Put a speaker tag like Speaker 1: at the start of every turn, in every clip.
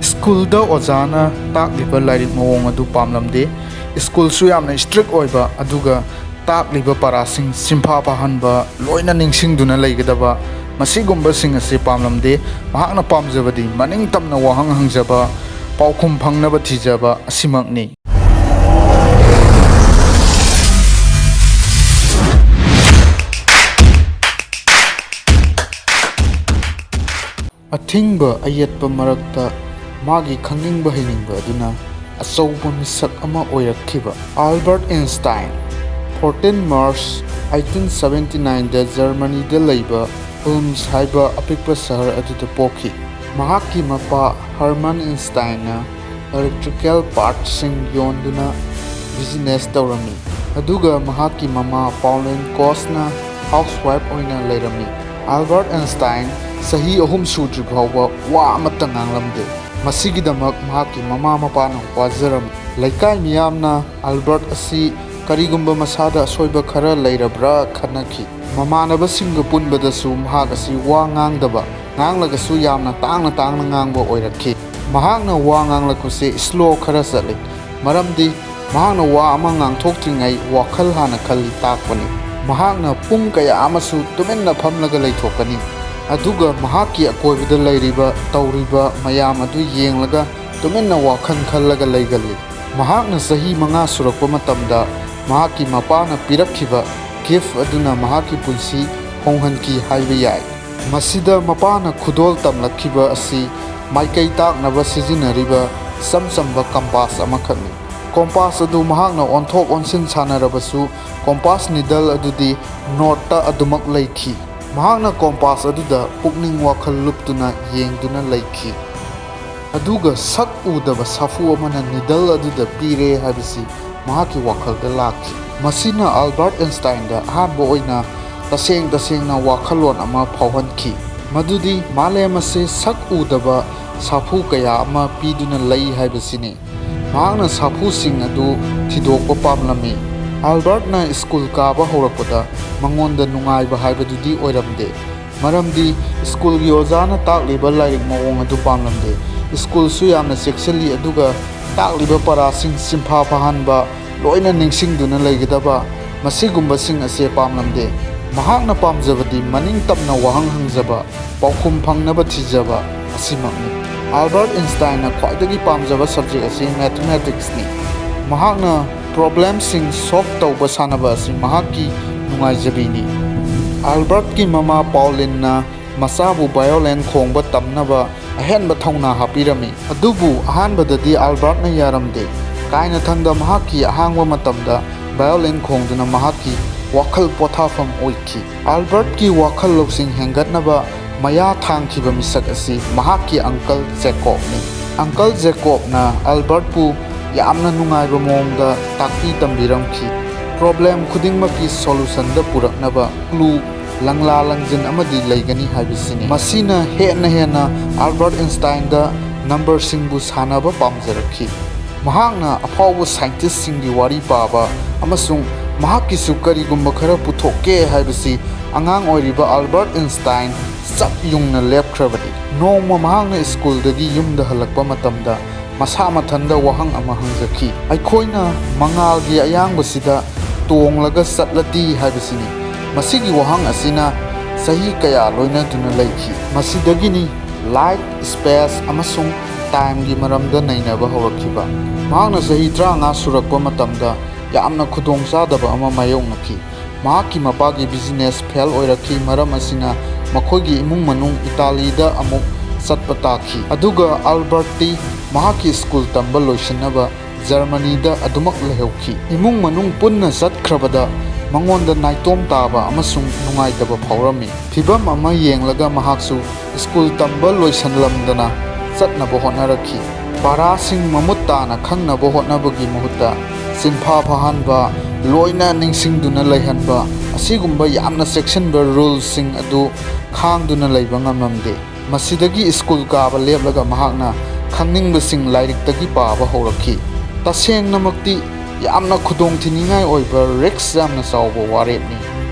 Speaker 1: Schoolda ojana takliba lairik mawong adu pamlamde. School su yamna strict oiba aduga takliba parasing simpha pahanba loina ningsingduna leigadaba masigumba sing ase pamlamde. Mahakna pamjabadi maning tamna wahang hangjaba paukhum phangnaba thijaba asimakni. Athingba ayetpa marakta magi khangingba hainingba aduna achauba misak ama oirakhiba Albert Einstein 14 March 1879 da Germany da leiba Ulm haiba apikpa sahar aduda pokhi. Mahakki mapa Hermann Einstein na electrical parts sing yonduna business tawrami aduga mahakki mama Pauline Koch na housewife oina leirami. Albert Einstein sahi ahum sudri bhawba wa amata nganglamde masigidamak mahakki mama mapana wajaram laikai miyamna Albert asi karigumba masada asoiba khara leirabra khanaki mamanaba singa punbadasu mahak asi wa ngangdaba nganglagasu yamna tangna ngangba oirakhi. Mahakna wa nganglakuse slow khara sale maramdi mahakna wa ama ngangthoktingai wakhal hana khali takpani. Mahakna pung kaya amasu tumenna phamlaga leithokani aduga mahakki akoibada leiriba tauriba mayam adu yenglaga tumenna wakhan khallaga leigali. Mahakna sahi 5 surakpa matamda mahakki mapana pirakhiba gift aduna mahakki punsi honghanki haiba yai. Masida mapana khudol tamlakhiba asi maikai taknaba sijinariba samsamba compass amakhani. Compass adu mahakna onthok onsin sanarabasu compass needle adudi north adumak leikhi. Mahakna compass aduda pukning wakhal luptuna yengduna leikhi aduga sak udaba safu amana needle aduda pire habisi mahakki wakhalda lakhi. Masina Albert Einstein da ahanba oina tasengna wakhalon ama phawhankhi madudi malem ase sak udaba safu kaya ama piduna lei habisini. Mahakna safu sing adu thidokpa pamlami. Albert na school kaba horakpada mangonda nungaiba haibadudi oiramde maramdi school gi ojana takliba lairik mawong adu pamlamde. School su yamna sexually aduga takliba parasing simpha pahanba loina ningsingduna leigadaba masigumba sing ase pamlamde. Mahakna pamjabadi maning tapna wahang hangjaba paukhum phangnaba thijaba asimakni. Albert Einstein na khwaidagi pamjaba subject ase mathematics ni. Mahakna problem sing solve tauba sanaba asi mahakki nungaijabini. Albert ki mama Pauline na masabu violin khongba tamnaba ahenba thauna hapirami adubu ahanbadadi Albert na yaramde kaina thangda mahakki ahangwa matamda violin khongduna mahakki wakhal pothafam oikhi. Albert ki wakhal loksing hengatnaba maya thangkhiba misak asi mahakki uncle Jacob ni. Uncle Jacob na Albert pu yamna nungaiba mawongda takpi tambiramkhi. Problem khudingmaki solution da puraknaba clue langla langjin amadi leigani haibisini. Masina hena Albert Einstein da number singbu sanaba pamjarakhi. Mahakna afawba scientist singi wari paba amasung mahakki su karigumba khara puthokke haibisi angang oiriba Albert Einstein sap yungna lepkhrabadi. Nongma mahakna school dagi yumda halakpa matamda masa mathanda wahang ama hangjakhi aikhoina mangalgi ayangbasida tonglaga satlati haibisini. Masigi wahang asina sahi kaya loina duna leikhi. Masidagini light space amasung time gi maramda nainaba horakhiba. Mahakna sahi 35 surakpa matamda yamna khudongchadaba ama mayongnakhi. Mahakki mapagi business fail oirakhi maram asina makhoigi imung manung Italy da amuk satpa takhi aduga Alberti mahakki school tamba loisanaba Germany da adumak lehokhi. Imung manung punna satkrabada mangonda naitom taba amasung nungaitaba phawrami. Phibam ama yenglaga mahaksu school tamba loisanlamdana satnaba hotnarakhi. Parasing mamuttana khangnaba hotnabagi mahutta sinpha phahanba loina ningsingduna leihanba asigumba yamna sectionba rules sing adu khangduna leiba ngamamde. Masidagi school kaba leplaga mahakna khangningbasing lairiktagi paba horakhi. Tasengnamakti yamna khudong thiningai oiba risks yamna chawba warepni.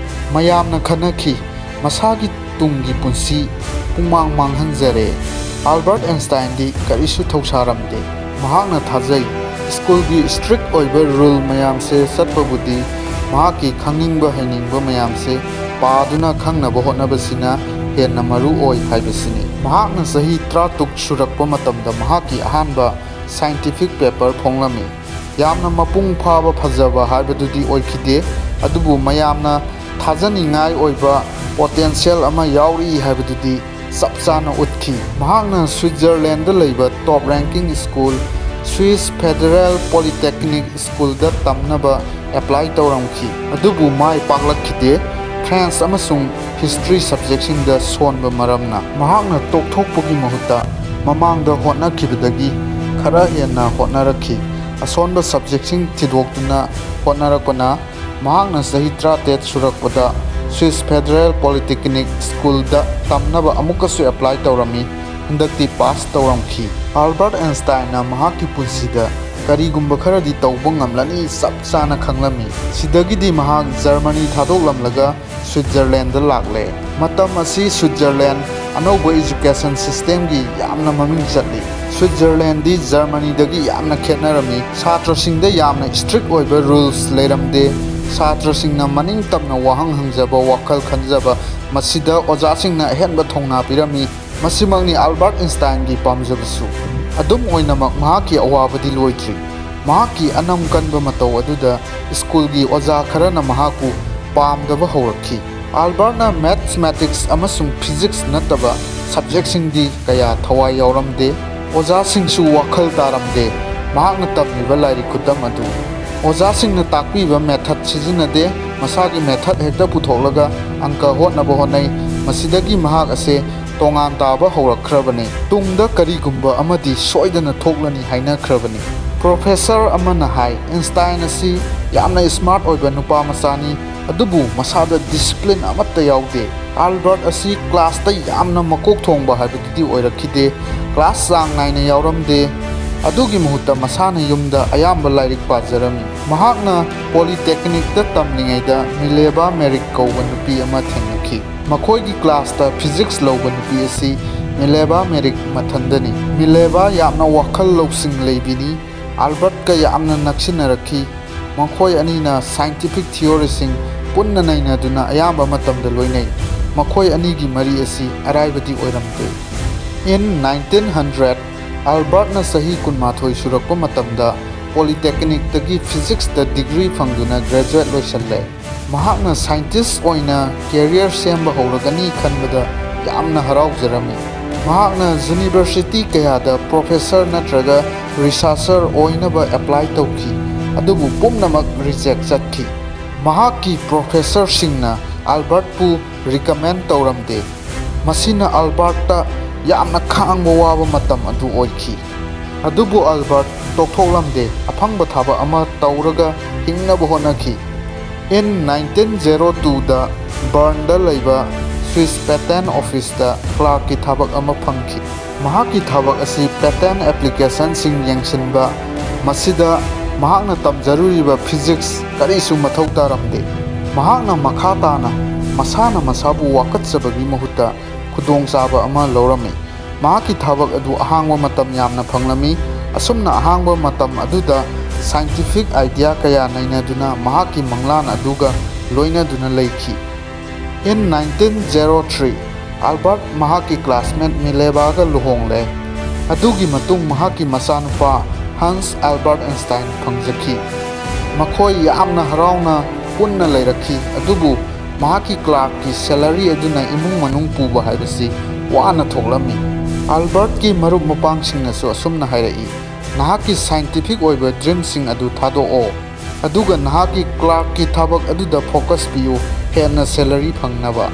Speaker 1: Mayamna khanakhi masagi tunggi punsi pumang manghanjare Albert ꯑꯥꯏꯟꯁꯇꯥꯏꯟꯗꯤ ꯀꯔꯤꯁꯨ ꯊꯧꯁꯥꯔꯝꯗꯦ꯫ ꯃꯍꯥꯛꯅ ꯊꯥꯖꯩ ꯁ꯭ꯀꯨꯜꯒꯤ strict ꯑꯣꯏꯕ rule ꯃꯌꯥꯝꯁꯦ ꯆꯠꯄꯕꯨꯗꯤ ꯃꯍꯥꯛꯀꯤ ꯈꯪꯅꯤꯡꯕ ꯍꯩꯅꯤꯡꯕ ꯃꯌꯥꯝꯁꯦ ꯄꯥꯗꯨꯅ ꯈꯪꯅꯕ ꯍꯣꯠꯅꯕꯁꯤꯅ ꯍꯦꯟꯅ ꯃꯔꯨ ꯑꯣꯏ ꯍꯥꯏꯕꯁꯤꯅꯤ꯫ ꯃꯍꯥꯛꯅ ꯆꯍꯤ 13 ꯁꯨꯔꯛꯄ ꯃꯇꯝꯗ ꯃꯍꯥꯛꯀꯤ ꯑꯍꯥꯟꯕ ꯁꯥꯏꯟꯇꯤꯐꯤꯛ ꯄꯦꯄꯔ ꯐꯣꯡꯂꯝꯃꯤ꯫ ꯌꯥꯝꯅ ꯃꯄꯨꯡ ꯐꯥꯕ ꯐꯖꯕ ꯍꯥꯏꯕꯗꯨꯗꯤ ꯑꯣꯏꯈꯤꯗꯦ, ꯑꯗꯨꯕꯨ ꯃꯌꯥꯝꯅ ꯊꯥꯖꯅꯤꯡꯉꯥꯏ ꯑꯣꯏꯕ ꯄꯣꯇꯦꯟꯁꯤꯌꯦꯜ ꯑꯃ ꯌꯥꯎꯔꯤ ꯍꯥꯏꯕꯗꯨꯗꯤ ꯆꯞ ꯆꯥꯅ ꯎꯠꯈꯤ꯫ ꯃꯍꯥꯛꯅ ꯁ꯭ꯋꯤꯠꯖꯔꯂꯦꯟꯗꯗ ꯂꯩꯕ top ranking school Swiss federal polytechnic ꯁ꯭ꯀꯨꯜꯗ ꯇꯝꯅꯕ ꯑꯦꯄ꯭ꯂꯥꯏ ꯇꯧꯔꯝꯈꯤ, ꯑꯗꯨꯕꯨ ꯃꯥꯏ ꯄꯥꯛꯂꯛꯈꯤꯗꯦ꯫ ꯐ꯭ꯔꯦꯟꯆ ꯑꯃꯁꯨꯡ ꯍꯤꯁꯇ꯭ꯔꯤ ꯁꯕꯖꯦꯛꯁꯤꯡꯗ ꯁꯣꯟꯕ ꯃꯔꯝꯅ ꯃꯍꯥꯛꯅ ꯇꯣꯛꯊꯣꯛꯄꯒꯤ ꯃꯍꯨꯠꯇ ꯃꯃꯥꯡꯗ ꯍꯣꯠꯅꯈꯤꯕꯗꯒꯤ ꯈꯔ ꯍꯦꯟꯅ ꯍꯣꯠꯅꯔꯛꯈꯤ꯫ ꯑꯁꯣꯟꯕ ꯁꯕꯖꯦꯛꯁꯤꯡ ꯊꯤꯗꯣꯛꯇꯨꯅ ꯍꯣꯠꯅꯔꯛꯄꯅ ꯃꯍꯥꯛꯅ ꯆꯍꯤ 13 ꯁꯨꯔꯛꯄꯗ ꯁ꯭ꯋꯤꯁ ꯐꯦꯗꯔꯦꯜ ꯄꯣꯂꯤꯇꯦꯛꯅꯤꯛ ꯁ꯭ꯀꯨꯜꯗ ꯇꯝꯅꯕ ꯑꯃꯨꯛꯀꯁꯨ ꯑꯦꯄ꯭ꯂꯥꯏ ꯇꯧꯔꯝꯃꯤ, ꯍꯟꯗꯛꯇꯤ ꯄꯥꯁ ꯇꯧꯔꯝꯈꯤ꯫ ꯑꯜꯕꯔꯠ ꯑꯥꯏꯟꯁꯇꯥꯏꯟꯅ ꯃꯍꯥꯛꯀꯤ ꯄꯨꯟꯁꯤꯗ ꯀꯔꯤꯒꯨꯝꯕ ꯈꯔꯗꯤ ꯇꯧꯕ ꯉꯝꯂꯅꯤ ꯆꯞ ꯆꯥꯅ ꯈꯪꯂꯝꯃꯤ꯫ ꯁꯤꯗꯒꯤꯗꯤ ꯃꯍꯥꯛ ꯖꯔꯃꯅꯤ ꯊꯥꯗꯣꯛꯂꯝꯂꯒ ꯁ꯭ꯋꯤꯠꯖꯔꯂꯦꯟꯗ ꯂꯥꯛꯂꯦ꯫ ꯃꯇꯝ ꯑꯁꯤ ꯁ꯭ꯋꯤꯠꯖꯔꯂꯦꯟ ꯑꯅꯧꯕ ꯑꯦꯖꯨꯀꯦꯁꯟ ꯁꯤꯁꯇꯦꯝꯒꯤ ꯌꯥꯝꯅ ꯃꯃꯤꯡ ꯆꯠꯂꯤ꯫ ꯁ꯭ꯋꯤꯠꯖꯔꯂꯦꯟꯗꯤ ꯖꯔꯃꯅꯤꯗꯒꯤ ꯌꯥꯝꯅ ꯈꯦꯠꯅꯔꯝꯃꯤ꯫ ꯁꯥꯇ꯭ꯔꯁꯤꯡꯗ ꯌꯥꯝꯅ ꯁ꯭ꯇ꯭ꯔꯤꯛ ꯑꯣꯏꯕ ꯔꯨꯜꯁ ꯂꯩꯔꯝꯗꯦ꯫ ꯁꯥꯇ꯭ꯔꯁꯤꯡꯅ ꯃꯅꯤꯡ ꯇꯝꯅ ꯋꯥꯍꯪ ꯍꯪꯖꯕ, ꯋꯥꯈꯜ ꯈꯟꯖꯕ, ꯃꯁꯤꯗ ꯑꯣꯖꯥꯁꯤꯡꯅ ꯑꯍꯦꯟꯕ ꯊꯧꯅꯥ ꯄꯤꯔꯝꯃꯤ꯫ ꯃꯁꯤꯃꯛꯅꯤ ꯑꯜꯕꯔꯠ ꯑꯥꯏꯟꯁꯇꯥꯏꯟꯒꯤ ꯄꯥꯝꯖꯕꯁꯨ꯫ ꯑꯗꯨꯝ ꯑꯣꯏꯅꯃꯛ ꯃꯍꯥꯛꯀꯤ ꯑꯋꯥꯕꯗꯤ ꯂꯣꯏꯗ꯭ꯔꯤ꯫ ꯃꯍꯥꯛꯀꯤ ꯑꯅꯝ ꯀꯟꯕ ꯃꯇꯧ ꯑꯗꯨꯗ ꯁ꯭ꯀꯨꯜꯒꯤ ꯑꯣꯖꯥ ꯈꯔꯅ ꯃꯍꯥꯛꯄꯨ ꯄꯥꯝꯗꯕ ꯍꯧꯔꯛꯈꯤ꯫ ꯑꯜꯕꯔꯠꯅ ꯃꯦꯊꯃꯦꯇꯤꯛꯁ ꯑꯃꯁꯨꯡ ꯐꯤꯖꯤꯛꯁ ꯅꯠꯇꯕ ꯁꯕꯖꯦꯛꯁꯤꯡꯗꯤ ꯀꯌꯥ ꯊꯋꯥꯏ ꯌꯥꯎꯔꯝꯗꯦ꯫ ꯑꯣꯖꯥꯁꯤꯡꯁꯨ ꯋꯥꯈꯜ ꯇꯥꯔꯝꯗꯦ ꯃꯍꯥꯛꯅ ꯇꯝꯂꯤꯕ ꯂꯥꯏꯔꯤꯛ ꯈꯨꯇꯝ ꯑꯗꯨ꯫ ꯑꯣꯖꯥꯁꯤꯡꯅ ꯇꯥꯛꯄꯤꯕ ꯃꯦꯊꯗ ꯁꯤꯖꯤꯟꯅꯗꯦ, ꯃꯁꯥꯒꯤ ꯃꯦꯊꯗ ꯍꯦꯛꯇ ꯄꯨꯊꯣꯛꯂꯒ ꯑꯪꯀ ꯍꯣꯠꯅꯕ ꯍꯣꯠꯅꯩ꯫ ꯃꯁꯤꯗꯒꯤ ꯃꯍꯥꯛ ꯑꯁꯦ ꯇꯣꯉꯥꯟ ꯇꯥꯕ ꯍꯧꯔꯛꯈ꯭ꯔꯕꯅꯤ꯫ ꯇꯨꯡꯗ ꯀꯔꯤꯒꯨꯝꯕ ꯑꯃꯗꯤ ꯁꯣꯏꯗꯅ ꯊꯣꯛꯂꯅꯤ ꯍꯥꯏꯅꯈ꯭ꯔꯕꯅꯤ꯫ ꯄ꯭ꯔꯣꯐꯦꯁꯔ ꯑꯃꯅ ꯍꯥꯏ ꯑꯥꯏꯟꯁꯇꯥꯏꯟ ꯑꯁꯤ ꯌꯥꯝꯅ ꯁ꯭ꯃꯥꯔꯠ ꯑꯣꯏꯕ ꯅꯨꯄꯥ ꯃꯆꯥꯅꯤ, ꯑꯗꯨꯕꯨ ꯃꯁꯥꯗ ꯗꯤꯁꯤꯄ꯭ꯂꯤꯟ ꯑꯃꯠꯇ ꯌꯥꯎꯗꯦ꯫ ꯑꯜꯕꯔꯠ ꯑꯁꯤ ꯀ꯭ꯂꯥꯁꯇ ꯌꯥꯝꯅ ꯃꯀꯣꯛ ꯊꯣꯡꯕ ꯍꯥꯏꯕꯗꯨꯗꯤ ꯑꯣꯏꯔꯛꯈꯤꯗꯦ, ꯀ꯭ꯂꯥꯁ ꯆꯥꯡ ꯅꯥꯏꯅ ꯌꯥꯎꯔꯝꯗꯦ, ꯑꯗꯨꯒꯤ ꯃꯍꯨꯠꯇ ꯃꯁꯥꯅ ꯌꯨꯝꯗ ꯑꯌꯥꯝꯕ ꯂꯥꯏꯔꯤꯛ ꯄꯥꯖꯔꯝꯃꯤ꯫ ꯃꯍꯥꯛꯅ ꯄꯣꯂꯤꯇꯦꯛꯅꯤꯛꯇ ꯇꯝꯂꯤꯉꯩꯗ ꯃꯤꯂꯦꯕꯥ ꯃꯦꯔꯤꯛ ꯀꯧꯕ ꯅꯨꯄꯤ ꯑꯃ ꯊꯦꯡꯅꯈꯤ꯫ ꯃꯈꯣꯏꯒꯤ ꯀ꯭ꯂꯥꯁꯇ ꯐꯤꯖꯤꯛꯁ ꯂꯧꯕ ꯅꯨꯄꯤ ꯑꯁꯤ ꯃꯤꯂꯦꯕꯥ ꯃꯦꯔꯤꯛ ꯃꯊꯟꯗꯅꯤ꯫ ꯃꯤꯂꯦꯕꯥ ꯌꯥꯝꯅ ꯋꯥꯈꯜ ꯂꯧꯁꯤꯡ ꯂꯩꯕꯤꯅꯤ, ꯑꯜꯕꯔꯠꯀ ꯌꯥꯝꯅ ꯅꯛꯁꯤꯟꯅꯔꯛꯈꯤ꯫ ꯃꯈꯣꯏ ꯑꯅꯤꯅ ꯁꯥꯏꯟꯇꯤꯐꯤꯛ ꯊꯤꯑꯣꯔꯤꯁꯤꯡ ꯄꯨꯟꯅ ꯅꯩꯅꯗꯨꯅ ꯑꯌꯥꯝꯕ ꯃꯇꯝꯗ ꯂꯣꯏꯅꯩ꯫ ꯃꯈꯣꯏ ꯑꯅꯤꯒꯤ ꯃꯔꯤ ꯑꯁꯤ ꯑꯔꯥꯏꯕꯗꯤ ꯑꯣꯏꯔꯝꯗꯦ꯫ ꯏꯟ 1900 ꯑꯜꯕꯔꯠꯅ ꯆꯍꯤ 12 ꯁꯨꯔꯛꯄ ꯃꯇꯝꯗ ꯄꯣꯂꯤꯇꯦꯛꯅꯤꯛꯇꯒꯤ ꯐꯤꯖꯤꯛꯁꯇ ꯗꯤꯒ꯭ꯔꯤ ꯐꯪꯗꯨꯅ ꯒ꯭ꯔꯦꯖꯨꯑꯦꯠ ꯂꯣꯏꯁꯤꯜꯂꯦ꯫ ꯃꯍꯥꯛꯅ ꯁꯥꯏꯟꯇꯤꯁꯠ ꯑꯣꯏꯅ ꯀꯦꯔꯤꯌꯔ ꯁꯦꯝꯕ ꯍꯧꯔꯒꯅꯤ ꯈꯟꯕꯗ ꯌꯥꯝꯅ ꯍꯔꯥꯎꯖꯔꯝꯃꯤ꯫ ꯃꯍꯥꯛꯅ ꯌꯨꯅꯤꯚꯔꯁꯤꯇꯤ ꯀꯌꯥꯗ ꯄ꯭ꯔꯣꯐꯦꯁꯔ ꯅꯠꯇ꯭ꯔꯒ ꯔꯤꯁꯥꯔꯆꯔ ꯑꯣꯏꯅꯕ ꯑꯦꯄ꯭ꯂꯥꯏ ꯇꯧꯈꯤ, ꯑꯗꯨꯕꯨ ꯄꯨꯝꯅꯃꯛ ꯔꯤꯖꯦꯛ ꯆꯠꯈꯤ꯫ ꯃꯍꯥꯛꯀꯤ ꯄ꯭ꯔꯣꯐꯦꯁꯔꯁꯤꯡꯅ ꯑꯜꯕꯔꯠꯄꯨ ꯔꯤꯀꯃꯦꯟ ꯇꯧꯔꯝꯗꯦ꯫ ꯃꯁꯤꯅ ꯑꯜꯕꯔꯠꯇ ꯌꯥꯝꯅ ꯈꯥꯡꯕ ꯋꯥꯕ ꯃꯇꯝ ꯑꯗꯨ ꯑꯣꯏꯈꯤ꯫ ꯑꯗꯨꯕꯨ ꯑꯜꯕꯔꯠ ꯇꯣꯛꯊꯣꯛꯂꯝꯗꯦ, ꯑꯐꯪꯕ ꯊꯕꯛ ꯑꯃ ꯇꯧꯔꯒ ꯍꯤꯡꯅꯕ ꯍꯣꯠꯅꯈꯤ꯫ ꯏꯟ 1902ꯗ ꯕꯔꯟꯗ ꯂꯩꯕ ꯁ꯭ꯋꯤꯁ ꯄꯦꯇꯦꯟꯠ ꯑꯣꯐꯤꯁꯇ ꯀ꯭ꯂꯥꯔꯛꯀꯤ ꯊꯕꯛ ꯑꯃ ꯐꯪꯈꯤ꯫ ꯃꯍꯥꯛꯀꯤ ꯊꯕꯛ ꯑꯁꯤ ꯄꯦꯇꯦꯟꯠ ꯑꯦꯄ꯭ꯂꯤꯀꯦꯁꯟꯁꯤꯡ ꯌꯦꯡꯁꯤꯟꯕ, ꯃꯁꯤꯗ ꯃꯍꯥꯛꯅ ꯇꯝꯖꯔꯨꯔꯤꯕ ꯐꯤꯖꯤꯛꯁ ꯀꯔꯤꯁꯨ ꯃꯊꯧ ꯇꯥꯔꯝꯗꯦ꯫ ꯃꯍꯥꯛꯅ ꯃꯈꯥ ꯇꯥꯅ ꯃꯁꯥꯅ ꯃꯁꯥꯕꯨ ꯋꯥꯀꯠꯆꯕꯒꯤ ꯃꯍꯨꯠꯇ ꯈꯨꯗꯣꯡꯆꯥꯕ ꯑꯃ ꯂꯧꯔꯝꯃꯤ꯫ ꯃꯍꯥꯛꯀꯤ ꯊꯕꯛ ꯑꯗꯨ ꯑꯍꯥꯡꯕ ꯃꯇꯝ ꯌꯥꯝꯅ ꯐꯪꯂꯝꯃꯤ꯫ ꯑꯁꯨꯝꯅ ꯑꯍꯥꯡꯕ ꯃꯇꯝ ꯑꯗꯨꯗ ꯁꯥꯏꯟꯇꯤꯐꯤꯛ ꯑꯥꯏꯗꯤꯌꯥ ꯀꯌꯥ ꯅꯩꯅꯗꯨꯅ ꯃꯍꯥꯛꯀꯤ ꯃꯪꯂꯥꯟ ꯑꯗꯨꯒ ꯂꯣꯏꯅꯗꯨꯅ ꯂꯩꯈꯤ꯫ ꯏꯟ 1903 ꯑꯜꯕꯔꯠ ꯃꯍꯥꯛꯀꯤ ꯀ꯭ꯂꯥꯁꯃꯦꯠ ꯃꯤꯂꯦꯕꯥꯒ ꯂꯨꯍꯣꯡꯂꯦ꯫ ꯑꯗꯨꯒꯤ ꯃꯇꯨꯡ ꯃꯍꯥꯛꯀꯤ ꯃꯆꯥꯅꯨꯄꯥ ꯍꯟꯁ ꯑꯜꯕꯔꯠ ꯑꯥꯏꯟꯁꯇꯥꯏꯟ ꯐꯪꯖꯈꯤ꯫ ꯃꯈꯣꯏ ꯌꯥꯝꯅ ꯍꯔꯥꯎꯅ ꯄꯨꯟꯅ ꯂꯩꯔꯛꯈꯤ, ꯑꯗꯨꯕꯨ ꯃꯍꯥꯛꯀꯤ ꯀ꯭ꯂꯥꯔꯛꯀꯤ ꯁꯦꯂꯔꯤ ꯑꯗꯨꯅ ꯏꯃꯨꯡ ꯃꯅꯨꯡ ꯄꯨꯕ ꯍꯥꯏꯕꯁꯤ ꯋꯥꯅ ꯊꯣꯛꯂꯝꯃꯤ꯫ ꯑꯜꯕꯔꯠꯀꯤ ꯃꯔꯨꯞ ꯃꯄꯥꯡꯁꯤꯡꯅꯁꯨ ꯑꯁꯨꯝꯅ ꯍꯥꯏꯔꯛꯏ, ꯅꯍꯥꯛꯀꯤ ꯁꯥꯏꯟꯇꯤꯐꯤꯛ ꯑꯣꯏꯕ ꯗ꯭ꯔꯤꯝꯁꯤꯡ ꯑꯗꯨ ꯊꯥꯗꯣꯛꯑꯣ, ꯑꯗꯨꯒ ꯅꯍꯥꯛꯀꯤ ꯀ꯭ꯂꯥꯔꯛꯀꯤ ꯊꯕꯛ ꯑꯗꯨꯗ ꯐꯣꯀꯁ ꯄꯤꯌꯨ, ꯍꯦꯟꯅ ꯁꯦꯂꯔꯤ ꯐꯪꯅꯕ꯫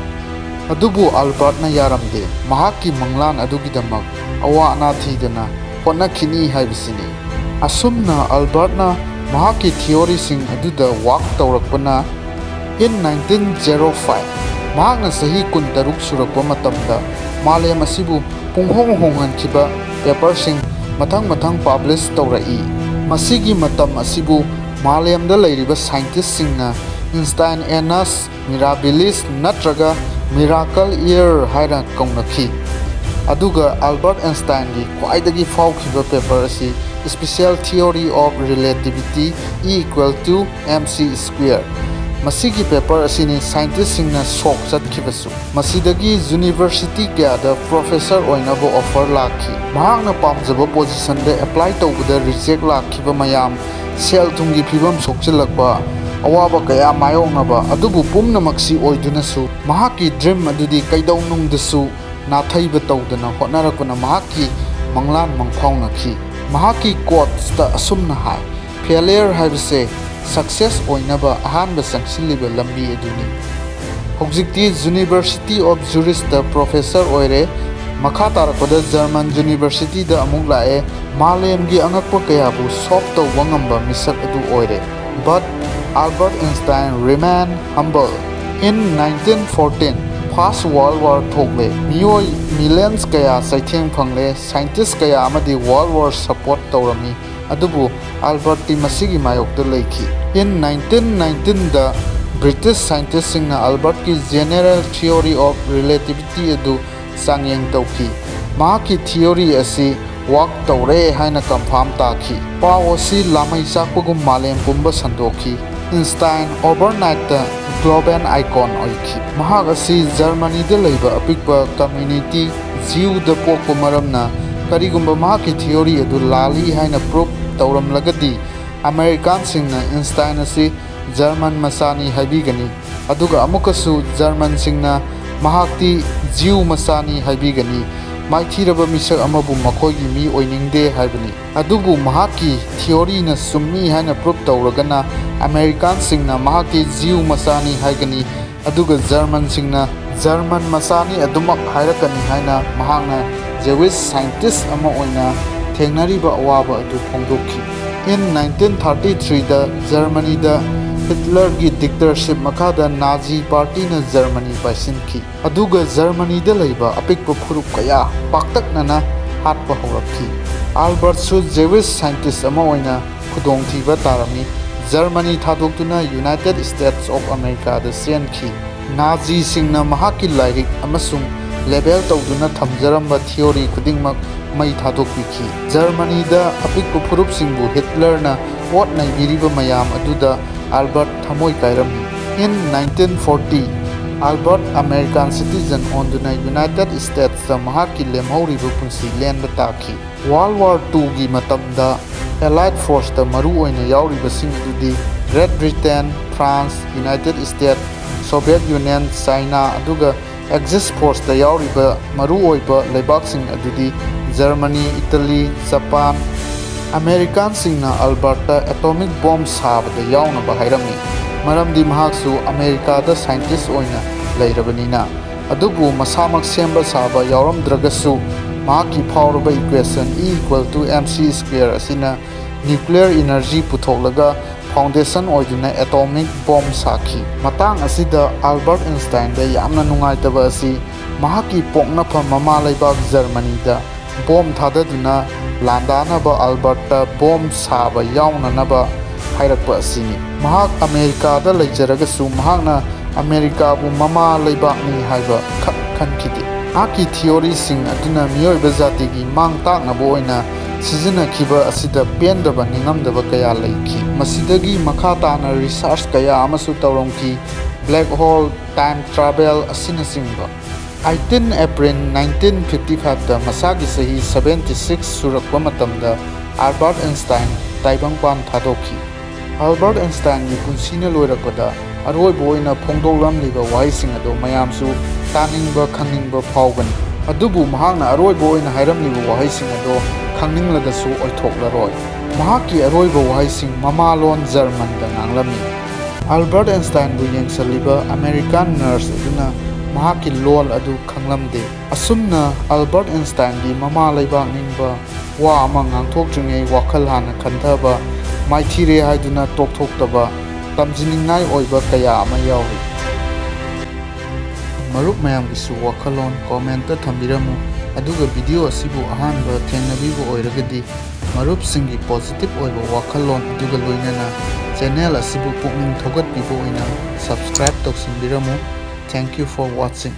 Speaker 1: ꯑꯗꯨꯕꯨ ꯑꯜꯕꯔꯠꯅ ꯌꯥꯔꯝꯗꯦ꯫ ꯃꯍꯥꯛꯀꯤ ꯃꯪꯂꯥꯟ ꯑꯗꯨꯒꯤꯗꯃꯛ ꯑꯋꯥ ꯑꯅꯥ ꯊꯤꯗꯅ ꯍꯣꯠꯅꯈꯤꯅꯤ ꯍꯥꯏꯕꯁꯤꯅꯤ꯫ ꯑꯁꯨꯝꯅ ꯑꯜꯕꯔꯠꯅ ꯃꯍꯥꯛꯀꯤ ꯊꯤꯑꯣꯔꯤꯁꯤꯡ ꯑꯗꯨꯗ ꯋꯥꯛ ꯇꯧꯔꯛꯄꯅ ꯏꯟ 1905 ꯃꯍꯥꯛꯅ ꯆꯍꯤ 16 ꯁꯨꯔꯛꯄ ꯃꯇꯝꯗ ꯃꯥꯂꯦꯝ ꯑꯁꯤꯕꯨ ꯄꯨꯡꯍꯣꯡ ꯍꯣꯡꯍꯟꯈꯤꯕ ꯄꯦꯄꯔꯁꯤꯡ ꯃꯊꯪ ꯃꯊꯪ ꯄꯕ꯭ꯂꯤꯁ ꯇꯧꯔꯛꯏ꯫ ꯃꯁꯤꯒꯤ ꯃꯇꯝ ꯑꯁꯤꯕꯨ ꯃꯥꯂꯦꯝꯗ ꯂꯩꯔꯤꯕ ꯁꯥꯏꯟꯇꯤꯁꯠꯁꯤꯡꯅ "ꯏꯟꯁꯇꯥꯏꯟꯑꯦꯅꯁ ꯃꯤꯔꯥꯕꯤꯂꯤꯁ" ꯅꯠꯇ꯭ꯔꯒ "ꯃꯤꯔꯥꯀꯜ ꯏꯌꯔ" ꯍꯥꯏꯅ ꯀꯧꯅꯈꯤ꯫ ꯑꯗꯨꯒ ꯑꯜꯕꯔꯠ ꯑꯥꯏꯟꯁꯇꯥꯏꯟꯒꯤ ꯈ꯭ꯋꯥꯏꯗꯒꯤ ꯐꯥꯎꯈꯤꯕ ꯄꯦꯄꯔ ꯑꯁꯤ ꯁ꯭ꯄꯦꯁꯤꯑꯦꯜ ꯊꯤꯑꯣꯔꯤ ꯑꯣꯐ ꯔꯤꯂꯦꯇꯤꯚꯤꯇꯤ E=mc². ꯃꯁꯤꯒꯤ ꯄꯦꯄꯔ ꯑꯁꯤꯅꯤ ꯁꯥꯏꯟꯇꯤꯁꯁꯤꯡꯅ ꯁꯣꯛ ꯆꯠꯈꯤꯕꯁꯨ꯫ ꯃꯁꯤꯗꯒꯤ ꯌꯨꯅꯤꯚꯔꯁꯤꯇꯤ ꯀꯌꯥꯗ ꯄ꯭ꯔꯣꯐꯦꯁꯔ ꯑꯣꯏꯅꯕ ꯑꯣꯐꯔ ꯂꯥꯛꯈꯤ꯫ ꯃꯍꯥꯛꯅ ꯄꯥꯝꯖꯕ ꯄꯣꯖꯤꯁꯟꯗ ꯑꯦꯄ꯭ꯂꯥꯏ ꯇꯧꯕꯗ ꯔꯤꯖꯦꯛ ꯂꯥꯛꯈꯤꯕ ꯃꯌꯥꯝ, ꯁꯦꯜ-ꯊꯨꯝꯒꯤ ꯐꯤꯚꯝ ꯁꯣꯛꯆꯤꯜꯂꯛꯄ, ꯑꯋꯥꯕ ꯀꯌꯥ ꯃꯥꯌꯣꯛꯅꯕ, ꯑꯗꯨꯕꯨ ꯄꯨꯝꯅꯃꯛꯁꯤ ꯑꯣꯏꯗꯨꯅꯁꯨ ꯃꯍꯥꯛꯀꯤ ꯗ꯭ꯔꯤꯝ ꯑꯗꯨꯗꯤ ꯀꯩꯗꯧꯅꯨꯡꯗꯁꯨ ꯅꯥꯊꯩꯕ ꯇꯧꯗꯅ ꯍꯣꯠꯅꯔꯛꯄꯅ ꯃꯍꯥꯛꯀꯤ ꯃꯪꯂꯥꯟ ꯃꯪꯐꯥꯎꯅꯈꯤ꯫ ꯃꯍꯥꯛꯀꯤ ꯀꯣꯠꯁꯇ ꯑꯁꯨꯝꯅ ꯍꯥꯏ: "ꯐꯦꯂꯤꯌꯔ ꯍꯥꯏꯕꯁꯦ ꯁꯛꯁꯦꯁ ꯑꯣꯏꯅꯕ ꯑꯍꯥꯟꯕ ꯆꯪꯁꯤꯜꯂꯤꯕ ꯂꯝꯕꯤ ꯑꯗꯨꯅꯤ"꯫ ꯍꯧꯖꯤꯛꯇꯤ ꯌꯨꯅꯤꯚꯔꯁꯤꯇꯤ ꯑꯣꯐ ꯖꯨꯔꯤꯆꯇ ꯄ꯭ꯔꯣꯐꯦꯁꯔ ꯑꯣꯏꯔꯦ꯫ ꯃꯈꯥ ꯇꯥꯔꯛꯄꯗ ꯖꯔꯃꯟ ꯌꯨꯅꯤꯚꯔꯁꯤꯇꯤꯗ ꯑꯃꯨꯛ ꯂꯥꯛꯑꯦ꯫ ꯃꯥꯂꯦꯝꯒꯤ ꯑꯉꯛꯄ ꯀꯌꯥꯕꯨ ꯁꯣꯜꯕ ꯇꯧꯕ ꯉꯝꯕ ꯃꯤꯁꯛ ꯑꯗꯨ ꯑꯣꯏꯔꯦ꯫ But Albert Einstein remain humble. In 1914 first world war ꯊꯣꯛꯂꯦ꯫ ꯃꯤꯑꯣꯏ ꯃꯤꯂꯤꯌꯟꯁ ꯀꯌꯥ ꯆꯩꯊꯦꯡ ꯐꯪꯂꯦ꯫ ꯁꯥꯏꯟꯇꯤꯁ ꯀꯌꯥ ꯑꯃꯗꯤ ꯋꯥꯔꯜꯗ ꯋꯥꯔ ꯁꯄꯣꯔꯠ ꯇꯧꯔꯝꯃꯤ꯫ ꯑꯗꯨꯕꯨ ꯑꯜꯕꯔꯠꯇꯤ ꯃꯁꯤꯒꯤ ꯃꯥꯌꯣꯛꯇ ꯂꯩꯈꯤ꯫ ꯏꯟ 1919ꯗ ꯕ꯭ꯔꯤꯇꯤꯁ ꯁꯥꯏꯟꯇꯤꯁꯁꯤꯡꯅ ꯑꯜꯕꯔꯠꯀꯤ ꯖꯦꯅꯦꯔꯦꯜ ꯊꯤꯑꯣꯔꯤ ꯑꯣꯐ ꯔꯤꯂꯦꯇꯤꯚꯤꯇꯤ ꯑꯗꯨ ꯆꯥꯡꯌꯦꯡ ꯇꯧꯈꯤ꯫ ꯃꯍꯥꯛꯀꯤ ꯊꯤꯑꯣꯔꯤ ꯑꯁꯤ ꯋꯥꯛ ꯇꯧꯔꯦ ꯍꯥꯏꯅ ꯀꯟꯐꯥꯔꯝ ꯇꯥꯈꯤ꯫ ꯄꯥꯎ ꯑꯁꯤ ꯂꯥꯃꯩ ꯆꯥꯛꯄꯒꯨꯝ ꯃꯥꯂꯦꯝ ꯄꯨꯝꯕ ꯁꯟꯗꯣꯛꯈꯤ꯫ ꯑꯥꯏꯟꯁꯇꯥꯏꯟ ꯑꯣꯚꯔꯅꯥꯏꯠꯇ ꯒ꯭ꯂꯣꯕꯦꯜ ꯑꯥꯏꯀꯣꯟ ꯑꯣꯏꯈꯤ꯫ ꯃꯍꯥꯛ ꯑꯁꯤ ꯖꯔꯃꯅꯤꯗ ꯂꯩꯕ ꯑꯄꯤꯛꯄ ꯀꯝꯃ꯭ꯌꯨꯅꯤꯇꯤ ꯖ꯭ꯌꯨꯗ ꯄꯣꯛꯄ ꯃꯔꯝꯅ ꯀꯔꯤꯒꯨꯝꯕ ꯃꯍꯥꯛꯀꯤ ꯊꯤꯑꯣꯔꯤ ꯑꯗꯨ ꯂꯥꯜꯂꯤ ꯍꯥꯏꯅ ꯄ꯭ꯔꯨꯚ ꯇꯧꯔꯝꯂꯒꯗꯤ ꯑꯃꯦꯔꯤꯀꯥꯟꯁꯤꯡꯅ ꯑꯥꯏꯟꯁꯇꯥꯏꯟ ꯑꯁꯤ ꯖꯔꯃꯟ ꯃꯆꯥꯅꯤ ꯍꯥꯏꯕꯤꯒꯅꯤ, ꯑꯗꯨꯒ ꯑꯃꯨꯛꯀꯁꯨ ꯖꯔꯃꯟꯁꯤꯡꯅ ꯃꯍꯥꯛꯇꯤ ꯖ꯭ꯌꯨ ꯃꯆꯥꯅꯤ ꯍꯥꯏꯕꯤꯒꯅꯤ꯫ ꯃꯥꯏꯊꯤꯔꯕ ꯃꯤꯁꯛ ꯑꯃꯕꯨ ꯃꯈꯣꯏꯒꯤ ꯃꯤ ꯑꯣꯏꯅꯤꯡꯗꯦ ꯍꯥꯏꯕꯅꯤ꯫ ꯑꯗꯨꯕꯨ ꯃꯍꯥꯛꯀꯤ ꯊꯤꯑꯣꯔꯤꯅ ꯆꯨꯝꯃꯤ ꯍꯥꯏꯅ ꯄ꯭ꯔꯨꯚ ꯇꯧꯔꯒꯅ ꯑꯃꯦꯔꯤꯀꯥꯟꯁꯤꯡꯅ ꯃꯍꯥꯛꯇꯤ ꯖ꯭ꯌꯨ ꯃꯆꯥꯅꯤ ꯍꯥꯏꯒꯅꯤ, ꯑꯗꯨꯒ ꯖꯔꯃꯟꯁꯤꯡꯅ ꯖꯔꯃꯟ ꯃꯆꯥꯅꯤ ꯑꯗꯨꯃꯛ ꯍꯥꯏꯔꯛꯀꯅꯤ ꯍꯥꯏꯅ ꯃꯍꯥꯛꯅ ꯖꯦꯋꯤꯁ ꯁꯥꯏꯟꯇꯤꯁ ꯑꯃ ꯑꯣꯏꯅ ꯊꯦꯡꯅꯔꯤꯕ ꯑꯋꯥꯕ ꯑꯗꯨ ꯐꯣꯡꯗꯣꯛꯈꯤ꯫ ꯏꯟ 1933ꯗ ꯖꯔꯃꯅꯤꯗ ꯍꯤꯠꯂꯔꯒꯤ ꯗꯤꯛꯇꯦꯇꯔꯁꯤꯞ ꯃꯈꯥꯗ ꯅꯥꯖꯤ ꯄꯥꯔꯇꯤꯅ ꯖꯔꯃꯅꯤ ꯄꯥꯏꯁꯤꯟꯈꯤ, ꯑꯗꯨꯒ ꯖꯔꯃꯅꯤꯗ ꯂꯩꯕ ꯑꯄꯤꯛꯄ ꯐꯨꯔꯨꯞ ꯀꯌꯥ ꯄꯥꯛꯇꯛꯅꯅ ꯍꯥꯠꯄ ꯍꯧꯔꯛꯈꯤ꯫ ꯑꯜꯕꯔꯠꯁꯨ ꯖꯦꯋꯤꯁ ꯁꯥꯏꯟꯇꯤꯁ ꯑꯃ ꯑꯣꯏꯅ ꯈꯨꯗꯣꯡꯊꯤꯕ ꯇꯥꯔꯝꯃꯤ꯫ ꯖꯔꯃꯅꯤ ꯊꯥꯗꯣꯛꯇꯨꯅ ꯌꯨꯅꯥꯏꯇꯦꯗ ꯁ꯭ꯇꯦꯠꯁ ꯑꯣꯐ ꯑꯃꯦꯔꯤꯀꯥꯗ ꯆꯦꯟꯈꯤ꯫ ꯅꯥꯖꯤꯁꯤꯡꯅ ꯃꯍꯥꯛꯀꯤ ꯂꯥꯏꯔꯤꯛ ꯑꯃꯁꯨꯡ ꯂꯦꯕꯦꯜ ꯇꯧꯗꯨꯅ ꯊꯝꯖꯔꯝꯕ ꯊꯤꯑꯣꯔꯤ ꯈꯨꯗꯤꯡꯃꯛ ꯃꯩ ꯊꯥꯗꯣꯛꯄꯤꯈꯤ꯫ ꯖꯔꯃꯅꯤꯗ ꯑꯄꯤꯛꯄ ꯐꯨꯔꯨꯞꯁꯤꯡꯕꯨ ꯍꯤꯠꯂꯔꯅ ꯑꯣꯠ ꯅꯩꯕꯤꯔꯤꯕ ꯃꯌꯥꯝ ꯑꯗꯨꯗ ꯑꯜꯕꯔꯠ ꯊꯃꯣꯏ ꯀꯥꯏꯔꯝꯃꯤ꯫ ꯏꯟ 1940 ꯑꯜꯕꯔꯠ ꯑꯃꯦꯔꯤꯀꯥꯟ ꯁꯤꯇꯤꯖꯟ ꯑꯣꯟꯗꯨꯅ ꯌꯨꯅꯥꯏꯇꯦꯗ ꯁ꯭ꯇꯦꯠꯁꯇ ꯃꯍꯥꯛꯀꯤ ꯂꯦꯝꯍꯧꯔꯤꯕ ꯄꯨꯟꯁꯤ ꯂꯦꯟꯕ ꯇꯥꯈꯤ꯫ ꯋꯥꯔꯜꯗ ꯋꯥꯔ II ꯒꯤ ꯃꯇꯝꯗ ꯑꯦꯂꯥꯏꯗ ꯐꯣꯔꯁꯇ ꯃꯔꯨ ꯑꯣꯏꯅ ꯌꯥꯎꯔꯤꯕꯁꯤꯡ ꯑꯗꯨꯗꯤ Great Britain, France, United States, Soviet Union, China, ꯑꯗꯨꯒ ꯑꯦꯛꯖꯤꯁ ꯐꯣꯔꯁꯇ ꯌꯥꯎꯔꯤꯕ ꯃꯔꯨꯑꯣꯏꯕ ꯂꯩꯕꯥꯛꯁꯤꯡ ꯑꯗꯨꯗꯤ ꯖꯔꯃꯅꯤ, ꯏꯇꯥꯂꯤ, ꯖꯄꯥꯟ꯫ ꯑꯃꯦꯔꯤꯀꯥꯟꯁꯤꯡꯅ ꯑꯜꯕꯔꯠꯇ ꯑꯦꯇꯣꯃꯤꯛ ꯕꯣꯝ ꯁꯥꯕꯗ ꯌꯥꯎꯅꯕ ꯍꯥꯏꯔꯝꯃꯤ, ꯃꯔꯝꯗꯤ ꯃꯍꯥꯛꯁꯨ ꯑꯃꯦꯔꯤꯀꯥꯗ ꯁꯥꯏꯟꯇꯤꯁ ꯑꯣꯏꯅ ꯂꯩꯔꯕꯅꯤꯅ꯫ ꯑꯗꯨꯕꯨ ꯃꯁꯥꯃꯛ ꯁꯦꯝꯕ ꯁꯥꯕ ꯌꯥꯎꯔꯝꯗ꯭ꯔꯒꯁꯨ ꯃꯍꯥꯛꯀꯤ ꯐꯥꯎꯔꯕ ꯏꯀ꯭ꯋꯦꯁꯟ E=mc² ꯑꯁꯤꯅ ꯅ꯭ꯌꯨꯀ꯭ꯂꯤꯌꯔ ꯏꯅꯔꯖꯤ ꯄꯨꯊꯣꯛꯂꯒ ꯐꯥꯎꯟꯗꯦꯁꯟ ꯑꯣꯏꯗꯨꯅ ꯑꯦꯇꯣꯃꯤꯛ ꯕꯣꯝ ꯁꯥꯈꯤ꯫ ꯃꯇꯥꯡ ꯑꯁꯤꯗ ꯑꯜꯕꯔꯠ ꯑꯥꯏꯟꯁꯇꯥꯏꯟꯗ ꯌꯥꯝꯅ ꯅꯨꯡꯉꯥꯏꯇꯕ ꯑꯁꯤ ꯃꯍꯥꯛꯀꯤ ꯄꯣꯛꯅꯐꯝ ꯃꯃꯥ ꯂꯩꯕꯥꯛ ꯖꯔꯃꯅꯤꯗ ꯕꯣꯝ ꯊꯥꯗꯗꯨꯅ ꯂꯥꯟꯗꯥꯅꯕ ꯑꯜꯕꯔꯠꯇ ꯕꯣꯝ ꯁꯥꯕ ꯌꯥꯎꯅꯅꯕ ꯍꯥꯏꯔꯛꯄ ꯑꯁꯤꯅꯤ꯫ ꯃꯍꯥꯛ ꯑꯃꯦꯔꯤꯀꯥꯗ ꯂꯩꯖꯔꯒꯁꯨ ꯃꯍꯥꯛꯅ ꯑꯃꯦꯔꯤꯀꯥꯕꯨ ꯃꯃꯥ ꯂꯩꯕꯥꯛꯅꯤ ꯍꯥꯏꯕ ꯈꯛ ꯈꯟꯈꯤꯗꯦ꯫ ꯃꯍꯥꯛꯀꯤ ꯊꯤꯑꯣꯔꯤꯁꯤꯡ ꯑꯗꯨꯅ ꯃꯤꯑꯣꯏꯕ ꯖꯥꯇꯤꯒꯤ ꯃꯥꯡ ꯇꯥꯛꯅꯕ ꯑꯣꯏꯅ ꯁꯤꯖꯤꯟꯅꯈꯤꯕ ꯑꯁꯤꯗ ꯄꯦꯟꯗꯕ ꯅꯤꯡꯉꯝꯗꯕ ꯀꯌꯥ ꯂꯩꯈꯤ꯫ ꯃꯁꯤꯗꯒꯤ ꯃꯈꯥ ꯇꯥꯅ ꯔꯤꯁꯔꯆ ꯀꯌꯥ ꯑꯃꯁꯨ ꯇꯧꯔꯝꯈꯤ, ꯕ꯭ꯂꯦꯛ ꯍꯣꯜ, ꯇꯥꯏꯝ ꯇ꯭ꯔꯥꯚꯦꯜ ꯑꯁꯤꯅꯆꯤꯡꯕ꯫ 18 ꯑꯦꯄ꯭ꯔꯤꯜ 1955ꯗ ꯃꯁꯥꯒꯤ ꯆꯍꯤ 76 ꯁꯨꯔꯛꯄ ꯃꯇꯝꯗ ꯑꯜꯕꯔꯠ ꯑꯥꯏꯟꯁꯇꯥꯏꯟ ꯇꯥꯏꯕꯪꯄꯥꯟ ꯊꯥꯗꯣꯛꯈꯤ꯫ ꯑꯜꯕꯔꯠ ꯑꯥꯏꯟꯁꯇꯥꯏꯟꯒꯤ ꯄꯨꯟꯁꯤꯅ ꯂꯣꯏꯔꯛꯄꯗ ꯑꯔꯣꯏꯕ ꯑꯣꯏꯅ ꯐꯣꯡꯗꯣꯛꯂꯝꯂꯤꯕ ꯋꯥꯍꯩꯁꯤꯡ ꯑꯗꯨ ꯃꯌꯥꯝꯁꯨ ꯇꯥꯅꯤꯡꯕ ꯈꯪꯅꯤꯡꯕ ꯐꯥꯎꯒꯅꯤ꯫ ꯑꯗꯨꯕꯨ ꯃꯍꯥꯛꯅ ꯑꯔꯣꯏꯕ ꯑꯣꯏꯅ ꯍꯥꯏꯔꯝꯂꯤꯕ ꯋꯥꯍꯩꯁꯤꯡ ꯑꯗꯨ ꯈꯪꯅꯤꯡꯂꯒꯁꯨ ꯑꯣꯏꯊꯣꯛꯂꯔꯣꯏ꯫ ꯃꯍꯥꯛꯀꯤ ꯑꯔꯣꯏꯕ ꯋꯥꯍꯩꯁꯤꯡ ꯃꯃꯥꯂꯣꯟ ꯖꯔꯃꯟꯗ ꯉꯥꯡꯂꯝꯃꯤ꯫ ꯑꯜꯕꯔꯠ ꯑꯥꯏꯟꯁꯇꯥꯏꯟꯕꯨ ꯌꯦꯡꯁꯤꯜꯂꯤꯕ ꯑꯃꯦꯔꯤꯀꯥꯟ ꯅꯔꯁ ꯑꯗꯨꯅ ꯃꯍꯥꯛꯀꯤ ꯂꯣꯜ ꯑꯗꯨ ꯈꯪꯂꯝꯗꯦ꯫ ꯑꯁꯨꯝꯅ ꯑꯜꯕꯔꯠ ꯑꯥꯏꯟꯁꯇꯥꯏꯟꯒꯤ ꯃꯃꯥ ꯂꯩꯕꯥꯛ ꯅꯤꯡꯕ ꯋꯥ ꯑꯃ ꯉꯥꯡꯊꯣꯛꯇ꯭ꯔꯤꯉꯩ ꯋꯥꯈꯜ ꯍꯥꯟꯅ ꯈꯟꯊꯕ, ꯃꯥꯏꯊꯤꯔꯦ ꯍꯥꯏꯗꯨꯅ ꯇꯣꯛꯊꯣꯛꯇꯕ, ꯇꯝꯖꯅꯤꯡꯉꯥꯏ ꯑꯣꯏꯕ ꯀꯌꯥ ꯑꯃ ꯌꯥꯎꯔꯤ꯫ ꯃꯔꯨꯞ ꯃꯌꯥꯝꯒꯤꯁꯨ ꯋꯥꯈꯜꯂꯣꯟ ꯀꯣꯃꯦꯟꯇ ꯊꯝꯕꯤꯔꯝꯃꯨ, ꯑꯗꯨꯒ ꯚꯤꯗꯤꯑꯣ ꯑꯁꯤꯕꯨ ꯑꯍꯥꯟꯕ ꯊꯦꯡꯅꯕꯤꯕ ꯑꯣꯏꯔꯒꯗꯤ ꯃꯔꯨꯞꯁꯤꯡꯒꯤ ꯄꯣꯖꯤꯇꯤꯚ ꯑꯣꯏꯕ ꯋꯥꯈꯜꯂꯣꯟ ꯑꯗꯨꯒ ꯂꯣꯏꯅꯅ ꯆꯦꯅꯦꯜ ꯑꯁꯤꯕꯨ ꯄꯨꯛꯅꯤꯡ ꯊꯧꯒꯠꯄꯤꯕ ꯑꯣꯏꯅ ꯁꯕꯁꯀ꯭ꯔꯥꯏꯕ ꯇꯧꯁꯤꯟꯕꯤꯔꯝꯃꯨ꯫ Thank you for washing.